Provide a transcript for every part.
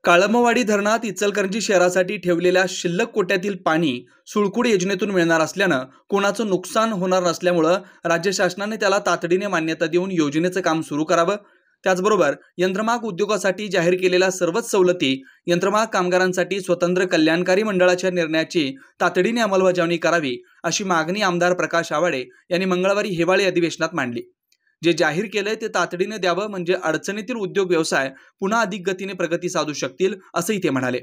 काळमवाडी धरणात इचलकरंजी शहरासाठी ठेवलेल्या शिल्लक कोट्यातील पाणी सुळकुड योजनेतून मिळणार असल्यानं कोणाचं नुकसान होणार नसल्यामुळे राज्य शासनाने त्याला तातडीने मान्यता देऊन योजनेचं काम सुरू करावं। त्याचबरोबर यंत्रमाग उद्योगासाठी जाहीर केलेल्या सर्वच सवलती यंत्रमाग कामगारांसाठी स्वतंत्र कल्याणकारी मंडळाच्या निर्णयाची तातडीने अंमलबजावणी करावी अशी मागणी आमदार प्रकाश आवाडे यांनी मंगळवारी हिवाळी अधिवेशनात मांडली। जे जाहीर केलंय ते तातडीने द्यावं म्हणजे अडचणीतील उद्योग व्यवसाय पुन्हा अधिक गतीने प्रगती साधू शकतील असंही ते म्हणाले।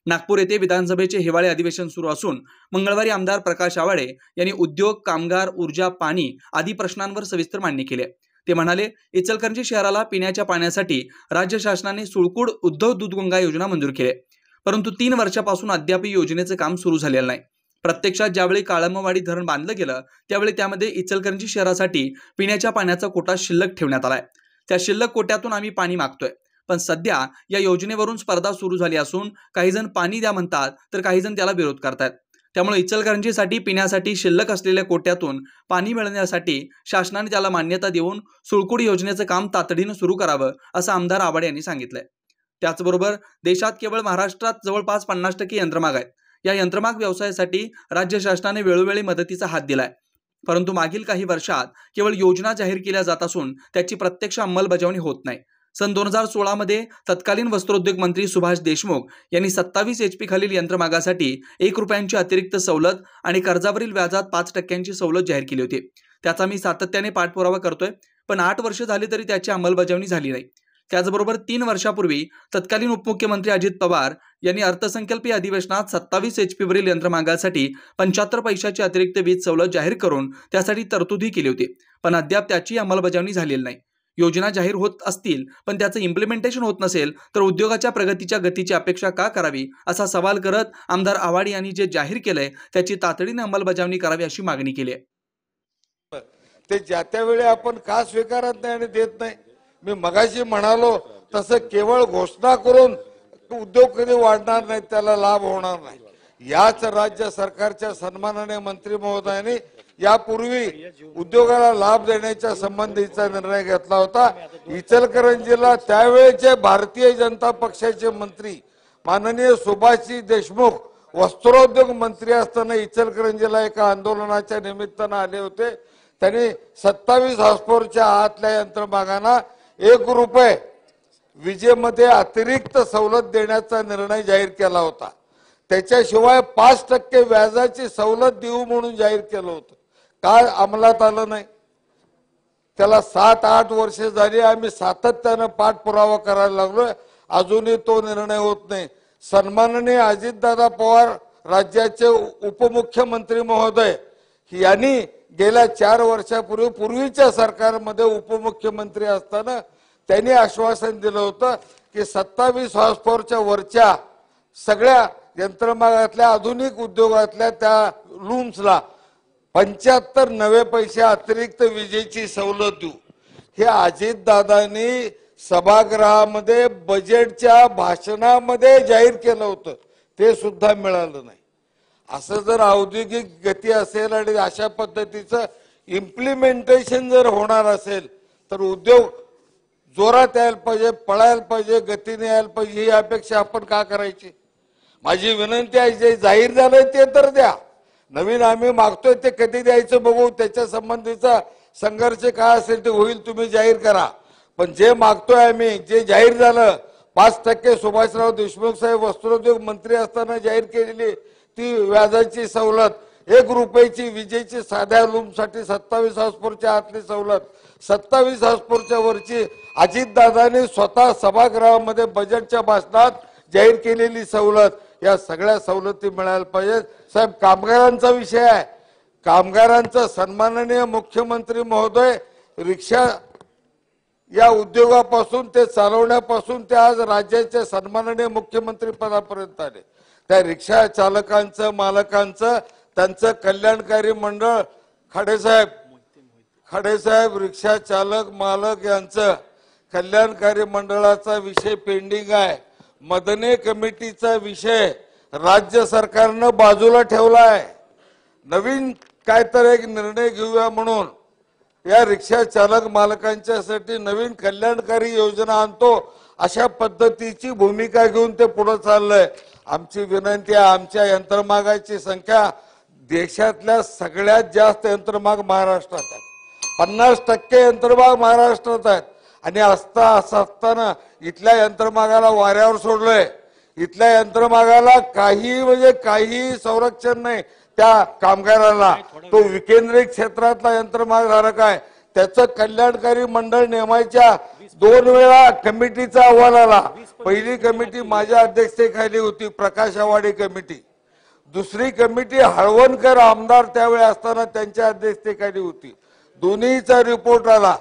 नागपूर येथे विधानसभेचे हिवाळी अधिवेशन सुरू असून मंगळवारी आमदार प्रकाश आवाडे यांनी उद्योग, कामगार, ऊर्जा, पाणी आदी प्रश्नांवर सविस्तर मांडणी केली। ते म्हणाले, इचलकरंजी शहराला पिण्याच्या पाण्यासाठी राज्य शासनाने सुळकुड उद्धव दूधगंगा योजना मंजूर केली, परंतु 3 वर्षापासून अद्याप योजनेचे काम सुरू झालेलं नाही। प्रत्यक्षात ज्यावेळी काळमवाडी धरण बांधलं गेलं त्यावेळी त्यामध्ये इचलकरंजी शहरासाठी पिण्याच्या पाण्याचा कोटा शिल्लक ठेवण्यात आलाय। त्या शिल्लक कोट्यातून आम्ही पाणी मागतोय, पण सध्या या योजनेवरून स्पर्धा सुरू झाली असून काही जण पाणी द्या म्हणतात तर काही जण त्याला विरोध करतात। त्यामुळे इचलकरंजीसाठी पिण्यासाठी शिल्लक असलेल्या कोट्यातून पाणी मिळण्यासाठी शासनाने त्याला मान्यता देऊन सुळकुड योजनेचं काम तातडीने सुरू करावं असं आमदार आवाडे यांनी सांगितलंय। त्याचबरोबर देशात केवळ महाराष्ट्रात जवळपास 50% यंत्रमाग आहेत। या यंत्रमाग व्यवसायासाठी राज्य शासनाने वेळोवेळी मदतीचा हात दिलाय, परंतु मागील काही वर्षात केवळ योजना जाहीर केल्या जात असून त्याची प्रत्यक्ष अंमलबजावणी होत नाही। सन 2016 मध्ये तत्कालीन वस्त्रोद्योग मंत्री सुभाष देशमुख यांनी 27 HP खालील यंत्रमागासाठी 1 रुपयांची अतिरिक्त सवलत आणि कर्जावरील व्याजात 5% सवलत जाहीर केली होती। त्याचा मी सातत्याने पाठपुरावा करतोय, पण 8 वर्ष झाली तरी त्याची अंमलबजावणी झाली नाही। त्याचबरोबर 3 वर्षापूर्वी तत्कालीन उपमुख्यमंत्री अजित पवार यांनी अर्थसंकल्पीय अधिवेशनात 27 HP वरील यंत्रमागासाठी 75 पैशाची अतिरिक्त वीज सवलत जाहीर करून त्यासाठी तरतुदी केली होती, पण अद्याप त्याची अंमलबजावणी झालेली नाही। योजना जाहीर होत असतील पण त्याचं इम्प्लिमेंटेशन होत नसेल तर उद्योगाच्या प्रगतीच्या गतीची अपेक्षा का करावी असा सवाल करत आमदार आवाडे यांनी जे जाहीर केलंय त्याची तातडीने अंमलबजावणी करावी अशी मागणी केली आहे। ते ज्या त्या वेळी आपण का स्वीकारत नाही आणि देत नाही। मी मगाशी म्हणालो तसं केवळ घोषणा करून उद्योग कधी वाढणार नाही, त्याला लाभ होणार नाही। याच राज्य सरकारच्या सन्माननीय मंत्री महोदयांनी यापूर्वी उद्योगाला लाभ देण्याच्या संबंधीचा निर्णय घेतला होता। इचलकरंजीला त्यावेळेचे भारतीय जनता पक्षाचे मंत्री माननीय सुभाषजी देशमुख वस्त्रोद्योग मंत्री असताना इचलकरंजीला एका आंदोलनाच्या निमित्तानं आले होते। त्यांनी 27 हॉर्सपॉवरच्या आतल्या यंत्रमागांना 1 रुपये विजेमध्ये अतिरिक्त सवलत देण्याचा निर्णय जाहीर केला होता। त्याच्याशिवाय 5% व्याजाची सवलत देऊ म्हणून जाहीर केलं होतं। काय अंमलात आलं नाही। त्याला 7-8 वर्षे झाली, आम्ही सातत्यानं पाठपुरावा करायला लागलोय, अजूनही तो निर्णय होत नाही। सन्माननीय अजितदादा पवार राज्याचे उपमुख्यमंत्री महोदय यांनी गेल्या 4 वर्षापूर्वी पूर्वीच्या सरकारमध्ये उपमुख्यमंत्री असताना त्यांनी आश्वासन दिलं होतं की 27 हॉर्सपॉवरच्या वरच्या सगळ्या यंत्रमागातल्या आधुनिक उद्योगातल्या त्या लूम्सला 75 पैसे अतिरिक्त विजेची सवलत देऊ। हे अजितदादांनी सभागृहामध्ये बजेटच्या भाषणामध्ये जाहीर केलं होतं, ते सुद्धा मिळालं नाही। असं जर औद्योगिक गती असेल आणि अशा पद्धतीचं इम्प्लिमेंटेशन जर होणार असेल तर उद्योग जोरात यायला पाहिजे, पळायला पाहिजे, गतीने यायला पाहिजे। ही अपेक्षा आपण का करायची। माझी विनंती आहे, जे जाहीर झालंय ते तर द्या। नवीन आम्ही मागतोय ते कधी द्यायचं बघू, त्याच्या संबंधीचा संघर्ष काय असेल ते होईल, तुम्ही जाहीर करा। पण जे मागतोय आम्ही, जे जाहीर झालं 5% सुभाषराव देशमुख साहेब वस्त्रोद्योग मंत्री असताना जाहीर केलेली ती व्याजाची सवलत, 1 रुपयाची विजेची साध्या लूमसाठी 27 हॉर्सपॉवरच्या आतली सवलत, 27 हॉर्सपॉवरच्या वरची अजितदादांनी स्वतः सभागृहामध्ये बजेटच्या भाषणात जाहीर केलेली सवलत, या सगळ्या सवलती मिळायला पाहिजेत। साहेब, कामगारांचा विषय आहे। कामगारांचा सन्माननीय मुख्यमंत्री महोदय रिक्षा या उद्योगापासून ते चालवण्यापासून ते आज राज्याचे सन्माननीय मुख्यमंत्री पदापर्यंत आले। त्या रिक्षा चालकांचं, मालकांचं, त्यांचं कल्याणकारी मंडळ खडेसाहेब रिक्षा चालक मालक यांचं कल्याणकारी मंडळाचा विषय पेंडिंग आहे। मदने कमिटीचा विषय राज्य सरकारनं बाजूला ठेवला आहे। नवीन काहीतरी एक निर्णय घेऊया म्हणून या रिक्षा चालक मालकांच्यासाठी नवीन कल्याणकारी योजना आणतो अशा पद्धतीची भूमिका घेऊन ते पुढे चाललंय. आमची विनंती आहे, आमच्या यंत्रमागाची संख्या देशातल्या सगळ्यात जास्त यंत्रमाग महाराष्ट्रात आहे. 50% यंत्रमाग महाराष्ट्रात आहेत. आणि असं असताना इथल्या यंत्रमागाला वाऱ्यावर सोडलंय. इथल्या यंत्रमागाला काही संरक्षण नाही. त्या कामगाराला तो विकेंद्रित क्षेत्रातला यंत्रमाग धारक आहे. त्याचं कल्याणकारी मंडळ नेमायच्या 2 वेळा कमिटीचा अहवाल आला. पहिली कमिटी माझ्या अध्यक्षतेखाली होती, प्रकाश आवाडे कमिटी. दुसरी कमिटी हळवणकर आमदार त्यावेळी असताना त्यांच्या अध्यक्षतेखाली होती. दोन्हीचा रिपोर्ट आला.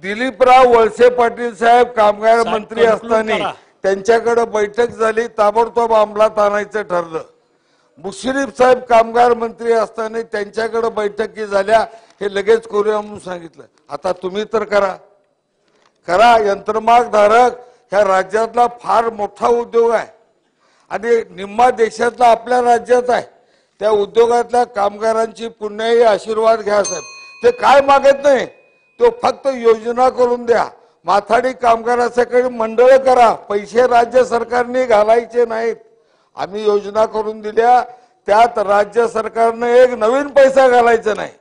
दिलीपराव वळसे पाटील साहेब कामगार मंत्री असताना त्यांच्याकडे बैठक झाली, ताबडतोब अंमलात आणायचं ठरलं. मुश्रीफ साहेब कामगार मंत्री असताना त्यांच्याकडे बैठकी झाल्या, हे लगेच करूया म्हणून सांगितलं. आता तुम्ही तर करा. यंत्रमाग धारक ह्या राज्यातला फार मोठा उद्योग आहे आणि निम्मा देशातला आपल्या राज्यात आहे. त्या उद्योगातल्या कामगारांची पुण्याही आशीर्वाद घ्या साहेब. ते काय मागत नाही, तो फक्त योजना करून द्या. माथाडी कामगारासाठी मंडळ करा, पैसे राज्य सरकारने घालायचे नाहीत. आम्ही योजना करून दिल्या, त्यात राज्य सरकारनं एक नवीन पैसा घालायचा नाही.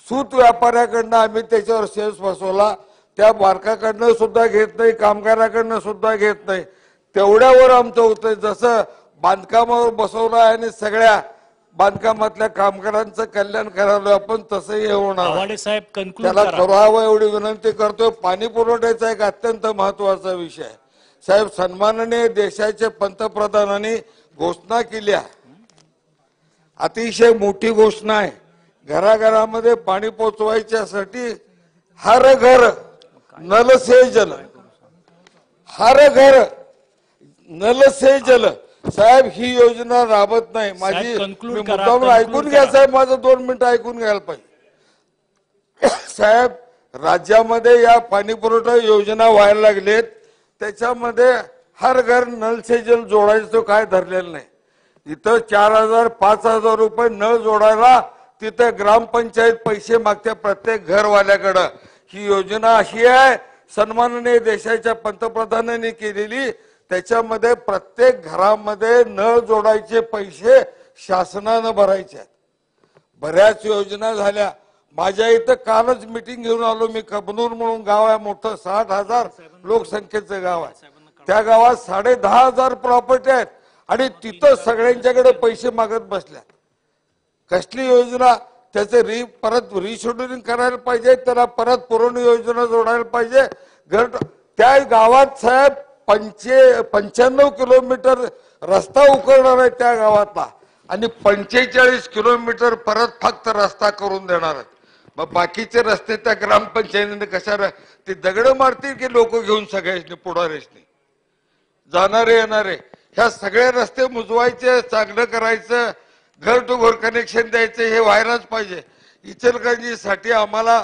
सूत व्यापाऱ्याकडनं आम्ही त्याच्यावर सेस बसवला, त्या मार्काकडनं सुद्धा घेत नाही, कामगाराकडनं सुद्धा घेत नाही. तेवढ्यावर आमचं होतंय. जसं बांधकामावर बसवलं आणि सगळ्या बांधकामातल्या कामगारांचं कल्याण करायला आपण, तसंही होणार. त्याला करावं एवढी विनंती करतोय. पाणी पुरवठ्याचा एक अत्यंत महत्वाचा विषय आहे साहेब. सन्माननीय देशाचे पंतप्रधानांनी घोषणा केली आहे, अतिशय मोठी घोषणा आहे. घराघरामध्ये पाणी पोचवायच्यासाठी हर घर नल से जल, हर घर नल से जल. साहेब ही योजना राबत नाही. मी मुद्दाम ऐकून घ्या साहेब, माझं 2 मिनिटं ऐकून घ्यायला पाहिजे. साहेब राज्यामध्ये या पाणी पुरवठा योजना व्हायला लागलेत, त्याच्यामध्ये हर घर नल से जल जोडायचं काय धरलेलं नाही. इथं 4,000 5,000 रुपये नळ जोडायला तिथं ग्रामपंचायत पैसे मागते प्रत्येक घरवाल्याकडं. ही योजना अशी आहे, सन्माननीय देशाच्या पंतप्रधानांनी केलेली. त्याच्यामध्ये प्रत्येक घरामध्ये नळ जोडायचे पैसे शासनानं भरायचे आहेत. बऱ्याच योजना झाल्या. माझ्या इथं कालच मीटिंग घेऊन आलो मी. कबनूर म्हणून गाव आहे मोठं, 60,000 लोकसंख्येचं गाव आहे. त्या गावात 10,500 प्रॉपर्टी आहेत आणि तिथं सगळ्यांच्याकडे पैसे मागत बसल्यात. कसली योजना? त्याचे परत रिशेड्युलिंग करायला पाहिजे, त्याला परत पुरवणी योजना जोडायला पाहिजे. त्या गावात साहेब 95 किलोमीटर रस्ता उकरणार आहे त्या गावातला आणि 45 किलोमीटर परत फक्त रस्ता करून देणार आहेत. मग बाकीचे रस्ते त्या ग्रामपंचायतीने कशा ते दगड मारतील की लोक घेऊन सगळ्यांनी पुढाऱ्याने जाणारे येणारे. ह्या सगळे रस्ते मुजवायचे, चांगलं करायचं, घर टू घर कनेक्शन द्यायचं, हे व्हायलाच पाहिजे. इचलकरंजीसाठी आम्हाला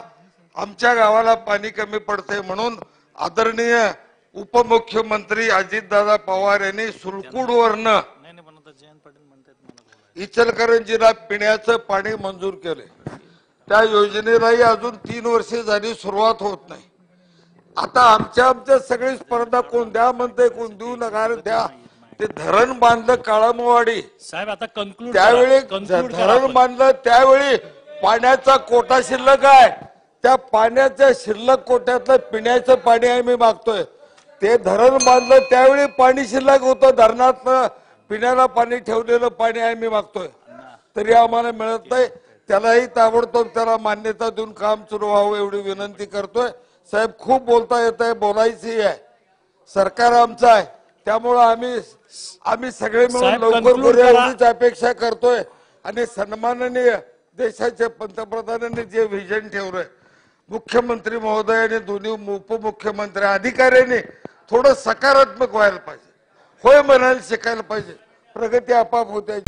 आमच्या गावाला पाणी कमी पडतंय म्हणून आदरणीय उपमुख्यमंत्री अजितदादा पवार यांनी सुलकुडवरनं इचलकरंजीला पिण्याचं पाणी मंजूर केले. त्या योजनेलाही अजून 3 वर्षे झाली, सुरुवात होत नाही. आता आमच्या सगळी स्पर्धा कोण द्या म्हणते, कोण देऊ नका द्या. ते धरण बांधलं काळामवाडी साहेब, आता कन्क्लूड त्यावेळी धरण बांधलं त्यावेळी पाण्याचा कोटा शिल्लक आहे. त्या पाण्याच्या शिल्लक कोट्यातलं पिण्याचं पाणी आम्ही मागतोय. ते धरण बांधलं त्यावेळी पाणी शिल्लक होतं, धरणातलं पिण्याला पाणी ठेवलेलं पाणी आम्ही मागतोय, तरी आम्हाला मिळत नाही. त्यालाही ताबडतोब त्याला मान्यता देऊन काम सुरू व्हावं एवढी विनंती करतोय. साहेब खूप बोलता येत आहे, बोलायचंही आहे. सरकार आमचं आहे, त्यामुळं आम्ही सगळे मिळून लवकर करूया एवढीच अपेक्षा करतोय. आणि सन्माननीय देशाच्या पंतप्रधानांनी जे व्हिजन ठेवलंय, मुख्यमंत्री महोदयाने, दोन्ही उपमुख्यमंत्री अधिकाऱ्यांनी थोडं सकारात्मक व्हायला पाहिजे, होय म्हणायला शिकायला पाहिजे. प्रगती आपोआप होते.